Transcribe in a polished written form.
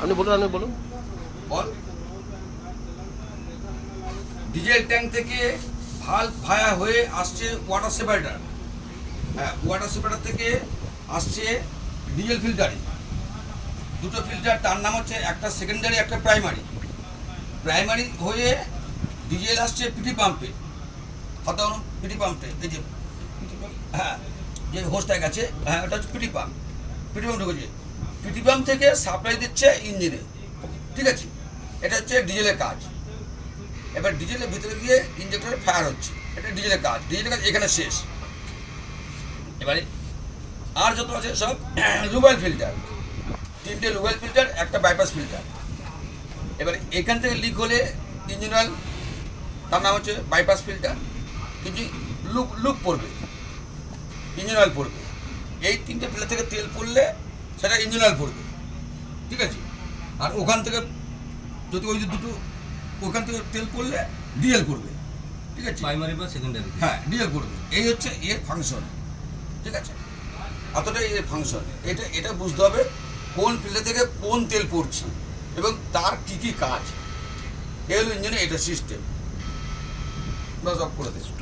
আপনি বলুন। বল। Diesel tank থেকে ভালভ ভায়া হয়ে আসছে ওয়াটার সেপারেটার। হ্যাঁ, ওয়াটার সেপারেটার থেকে আসছে ডিজেল ফিল্টারে। দুটো ফিল্টার, তার নাম হচ্ছে একটা সেকেন্ডারি একটা প্রাইমারি। প্রাইমারি হয়ে ডিজেল আসছে পিটি পাম্পে, সাধারণ পিটি পাম্পে। এই যে পিটি পাম্প, হ্যাঁ, যে হোসটা গেছে, হ্যাঁ, ওটা হচ্ছে পিটি পাম্প। পিটি পাম্প ঢুকেছে, পিটি পাম্প থেকে সাপ্লাই দিচ্ছে ইঞ্জিনে। ঠিক আছে, এটা হচ্ছে ডিজেলের কাজ। এবার ডিজেলের ভিতরে গিয়ে ইঞ্জেক্টরে ফায়ার হচ্ছে, এটা ডিজেলের কাজ। ডিজেলের কাজ এখানে শেষ। এবারে আর যত আছে সব লুবেল ফিল্টার, তিনটে লুবেল ফিল্টার, একটা বাইপাস ফিল্টার। এবার এখান থেকে লিক হলে ইঞ্জিন অয়েল, তার নাম হচ্ছে বাইপাস ফিল্টার, কিন্তু লুপ লুপ পড়বে, ইঞ্জিন অয়েল পড়বে। এই তিনটে ফিল্টার থেকে তেল পড়লে সেটা ইঞ্জিন অয়েল পড়বে। ঠিক আছে, আর ওখান থেকে যদি ওই যে দুটো ওখান থেকে তেল পড়লে ডিএল পড়বে। ঠিক আছে, প্রাইমারি বা সেকেন্ডারি। হ্যাঁ, ডিএল পড়বে। এই হচ্ছে এর ফাংশন। ঠিক আছে, এতটাই এর ফাংশন। এটা বুঝতে হবে কোন ফিল্টার থেকে কোন তেল পড়ছে এবং তার কী কী কাজ। এ হলো ইঞ্জিনে এটা সিস্টেম। বাস অফ করে দিচ্ছি।